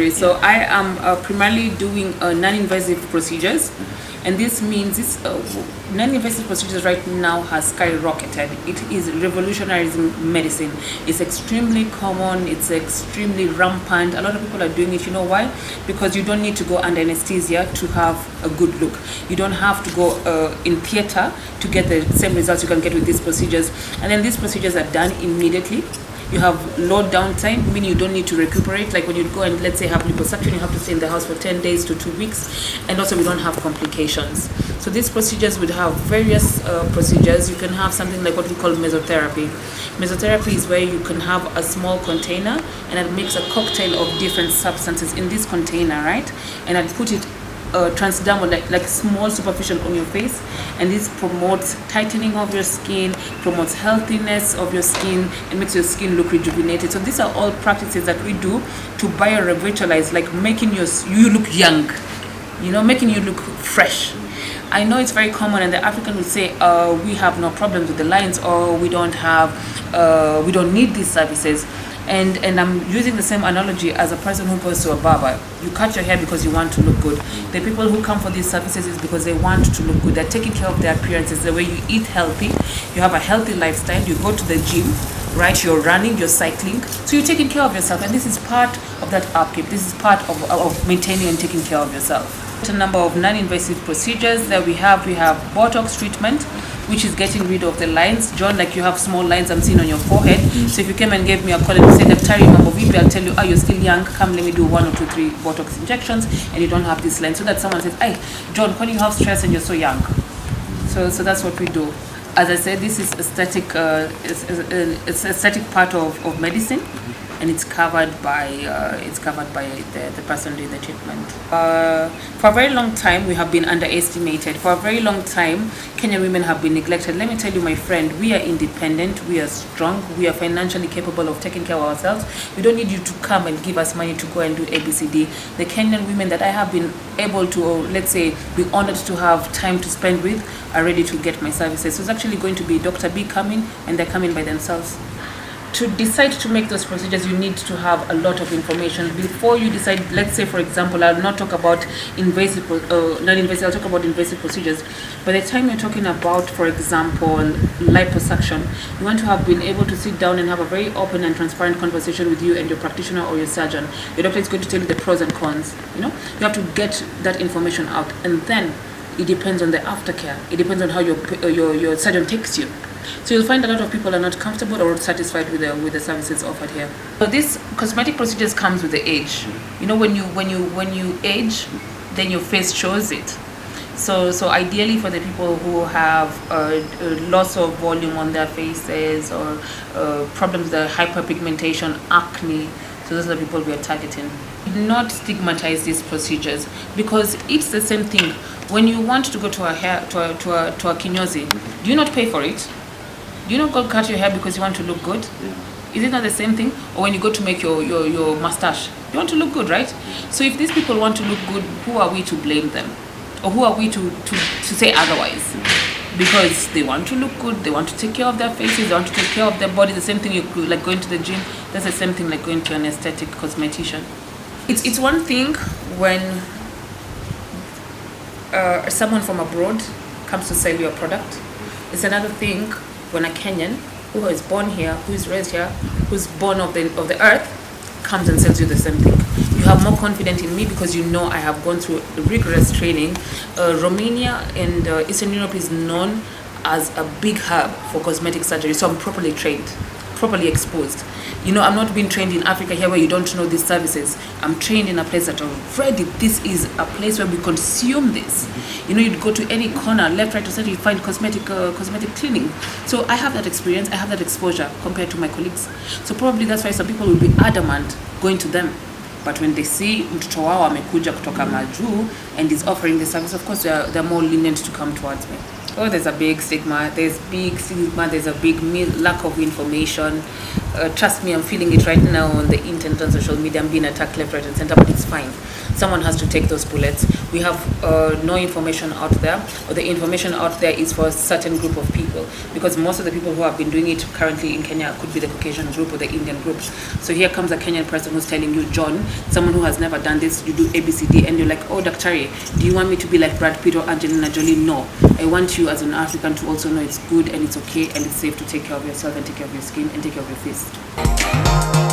So I am primarily doing non-invasive procedures, and this means this non-invasive procedures right now has skyrocketed. It is revolutionizing medicine. It's extremely common. It's extremely rampant. A lot of people are doing it. You know why? Because you don't need to go under anesthesia to have a good look. You don't have to go in theater to get the same results you can get with these procedures. And then these procedures are done immediately. You have low downtime, meaning you don't need to recuperate. Like when you go and let's say have liposuction, you have to stay in the house for 10 days to 2 weeks, and also we don't have complications. So these procedures would have various procedures. You can have something like what we call mesotherapy. Mesotherapy is where you can have a small container and it makes a cocktail of different substances in this container, right? And I'd put it transdermal, like small superficial on your face, and this promotes tightening of your skin, promotes healthiness of your skin, and makes your skin look rejuvenated. So these are all practices that we do to biorevitalize, like making you look young, making you look fresh. I know it's very common, and the African will say we have no problems with the lines, or we don't need these services. And I'm using the same analogy as a person who goes to a barber. You cut your hair because you want to look good. The people who come for these services is because they want to look good. They're taking care of their appearances, the way you eat healthy, you have a healthy lifestyle, you go to the gym, right? You're running, you're cycling. So you're taking care of yourself, and this is part of that upkeep. This is part of maintaining and taking care of yourself. A number of non-invasive procedures that we have Botox treatment, which is getting rid of the lines. John, like you have small lines I'm seeing on your forehead. So if you came and gave me a call and you said, Daktari, mambo vipi, I'll tell you, you're still young, come let me do 1 or 2, 3 Botox injections, and you don't have this line. So that someone says, hey, John, why do you have stress and you're so young? So that's what we do. As I said, this is aesthetic, it's aesthetic part of medicine, and it's covered by the person doing the treatment. For a very long time, we have been underestimated. For a very long time, Kenyan women have been neglected. Let me tell you, my friend, we are independent, we are strong, we are financially capable of taking care of ourselves. We don't need you to come and give us money to go and do ABCD. The Kenyan women that I have been able to, or let's say, be honored to have time to spend with, are ready to get my services. So it's actually going to be Dr. B coming, and they're coming by themselves. To decide to make those procedures, you need to have a lot of information before you decide. Let's say, for example, I'll not talk about non-invasive, I'll talk about invasive procedures. By the time you're talking about, for example, liposuction, you want to have been able to sit down and have a very open and transparent conversation with you and your practitioner or your surgeon. Your doctor is going to tell you the pros and cons. You have to get that information out, and then it depends on the aftercare. It depends on how your surgeon takes you. So you'll find a lot of people are not comfortable or satisfied with the services offered here. So this cosmetic procedures comes with the age. When you age, then your face shows it. So ideally for the people who have loss of volume on their faces, or problems with hyperpigmentation, acne, so those are the people we are targeting. Do not stigmatize these procedures, because it's the same thing. When you want to go to a kinyozi, do you not pay for it? Do you not go cut your hair because you want to look good? Is it not the same thing? Or when you go to make your mustache, you want to look good, right? So if these people want to look good, who are we to blame them? Or who are we to say otherwise? Because they want to look good, they want to take care of their faces, they want to take care of their body. The same thing like going to the gym. That's the same thing like going to an aesthetic cosmetician. It's one thing when someone from abroad comes to sell you a product. It's another thing when a Kenyan who is born here, who is raised here, who's born of the earth, comes and sells you the same thing. You have more confidence in me because I have gone through rigorous training. Romania and Eastern Europe is known as a big hub for cosmetic surgery, so I'm properly trained, properly exposed. I'm not being trained in Africa here where you don't know these services. I'm trained in a place that already, this is a place where we consume this. You'd go to any corner, left, right, or center, you find cosmetic cleaning. So I have that experience, I have that exposure compared to my colleagues. So probably that's why some people will be adamant going to them. But when they see mtoto wao amekuja kutoka majuu and is offering the service, of course they're more lenient to come towards me. There's a big stigma. There's a big lack of information. trust me, I'm feeling it right now on the internet, on social media. I'm being attacked left, right, and center, but it's fine. Someone has to take those bullets. We have no information out there, or the information out there is for a certain group of people, because most of the people who have been doing it currently in Kenya could be the Caucasian group or the Indian group. So here comes a Kenyan person who's telling you, John, someone who has never done this, you do ABCD, and you're like, oh, Daktari, do you want me to be like Brad Pitt or Angelina Jolie? No. I want you as an African to also know it's good and it's okay and it's safe to take care of yourself and take care of your skin and take care of your face.